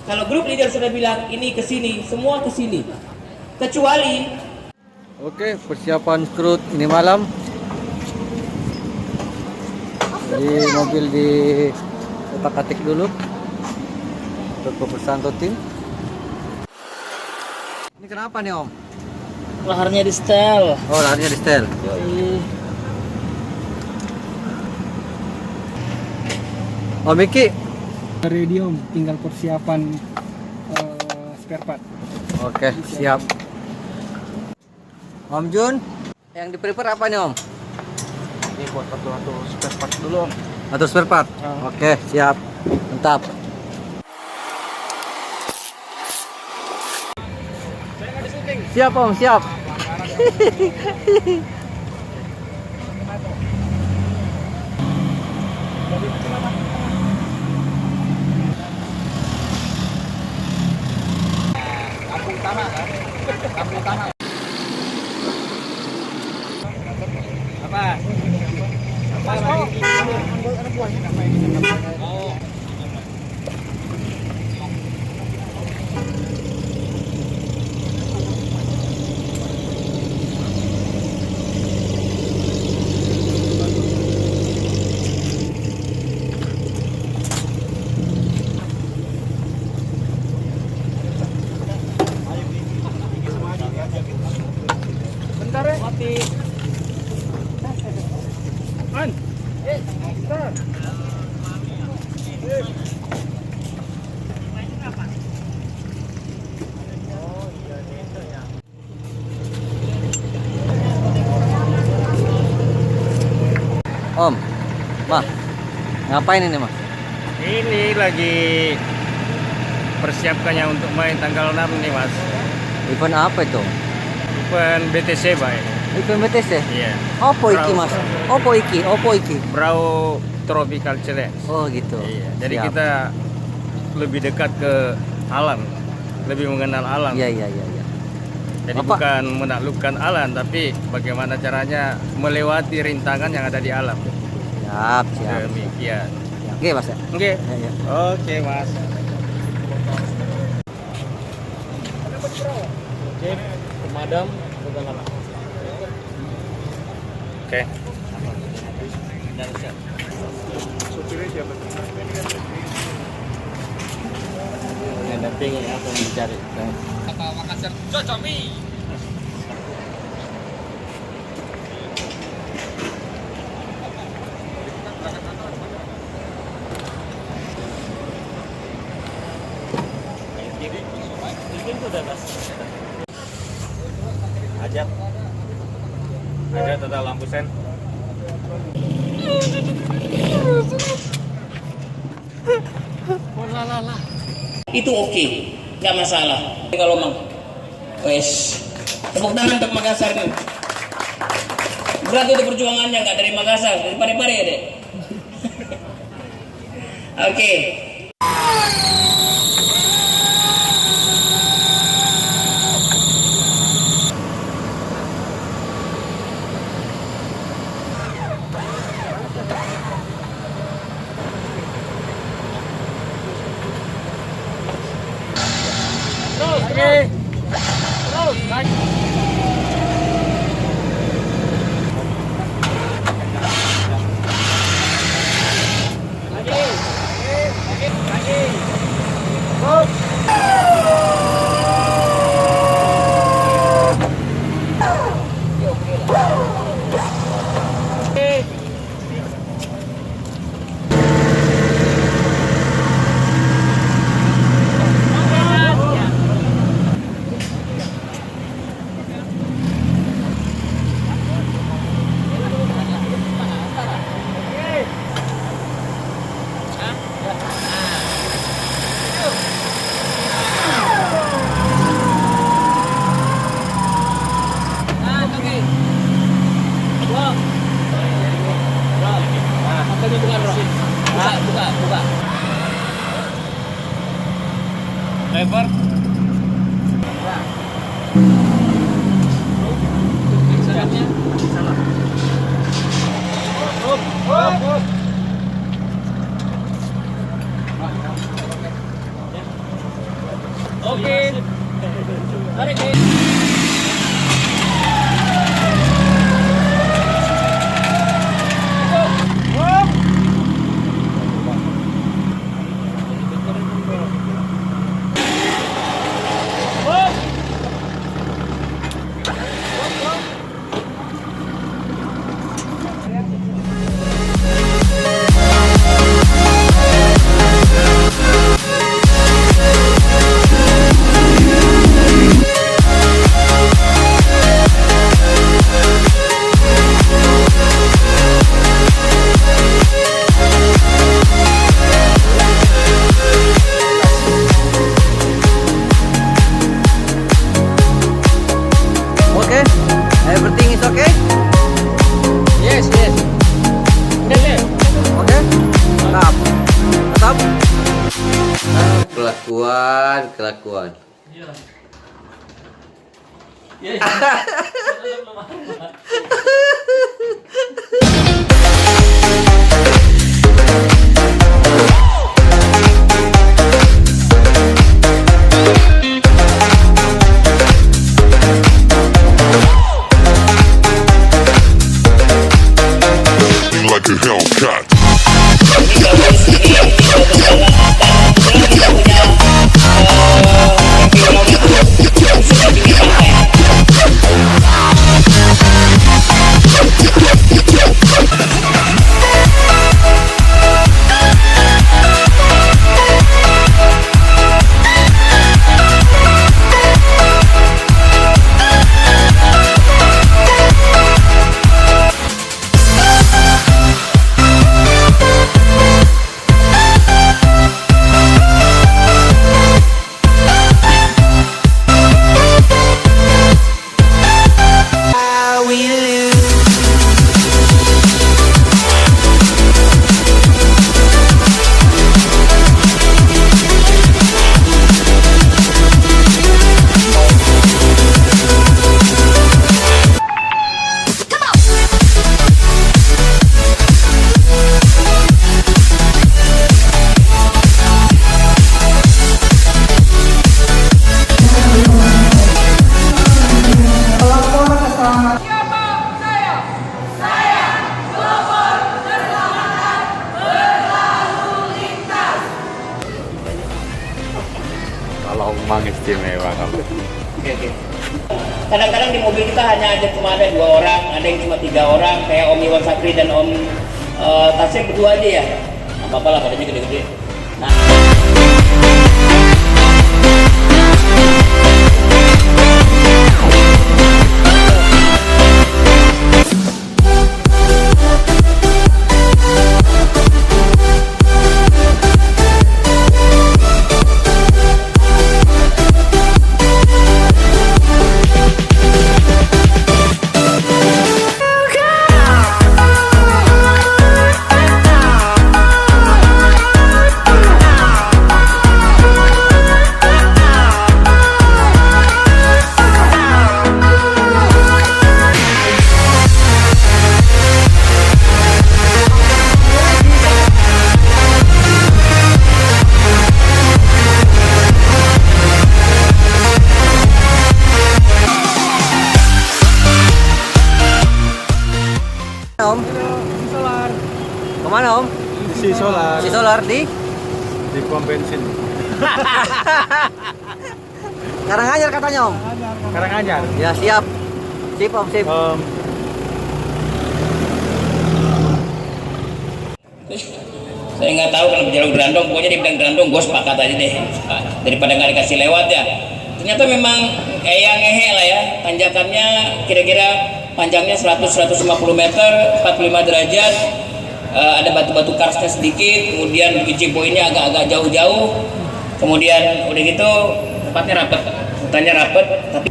Kalau grup leader sudah bilang ini ke sini, semua ke sini. Kecuali Oke, persiapan skrut ini malam. Jadi mobil di otak-atik dulu untuk pemeriksaan rutin. Ini kenapa nih Om? laharnya di setel. Oh, laharnya di setel. Om Iki, Radium, tinggal persiapan spare part. oke, siap. Om Jun, yang di prepare apa nih Om? Ini buat satu spare part dulu Om. Atur spare part? Oke, siap. Mantap. Siap Om, siap. Kampung tanah kan? Kampung tanah. Apa? Oh. Bentar ya. Mati. Man. Bentar. Om, Mah, ngapain ini Mah? Ini lagi persiapkannya untuk main tanggal 6 nih Mas. Event apa itu? Event BTC baik. Event BTC? Iya. Opo iki Mas? Opo iki? Brau Tropical Challenge. Oh gitu. Iya. Jadi Siap. kita lebih dekat ke alam, lebih mengenal alam. Iya. Jadi Bapak- bukan menaklukkan alam, tapi bagaimana caranya melewati rintangan yang ada di alam. Siap. Demikian. Oke Mas ya. Oke. Ya. Oke Mas. Pemadam bukan apa? Oke. Supirnya siapa? Yang penting apa yang dicari? Apa Makassar? Cocomi. Ajak total lampu sen. itu oke, nggak masalah. Kalau mang, wes, tepuk tangan untuk Makassar nih. Berat itu perjuangannya, nggak dari Makassar, dari Parepare ya dek. Oke. Buka. Lebar. Salah. Kelakuan, kelakuan. Like a Hellcat. Kalau Mang istimewa kamu. Oke. Kadang-kadang di mobil kita hanya ada cuma ada 2 orang, ada yang cuma 3 orang, kayak Om Iwan Sakri dan Om Tasir berdua aja ya. Nggak apa-apa lah, badannya gede-gede. Nah. Om? Kemana Om? Si solar Si solar di? di pom bensin. Karanganyar katanya Om. Karanganyar. Ya siap. Sip Om, sip. Saya nggak tahu kalau berjalan Grandong, pokoknya dia bilang Grandong, gue sepakat aja deh. Daripada nggak dikasih lewat ya. Ternyata memang yang ngehe lah ya, tanjakannya kira-kira panjangnya 100-150 meter, 45 derajat, ada batu-batu karsnya sedikit, kemudian biji poinnya agak-agak jauh-jauh, kemudian udah gitu tempatnya rapet, hutannya rapet, tapi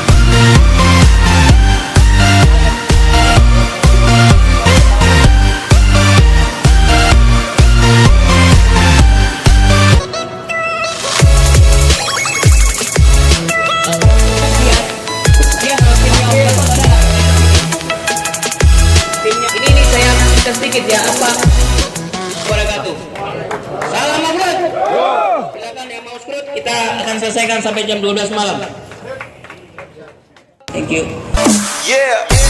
sedikit ya apa wabarakatuh. Salam Mabrur. Silakan yang mau skrut, kita akan selesaikan sampai jam 12 malam. Thank you. Yeah.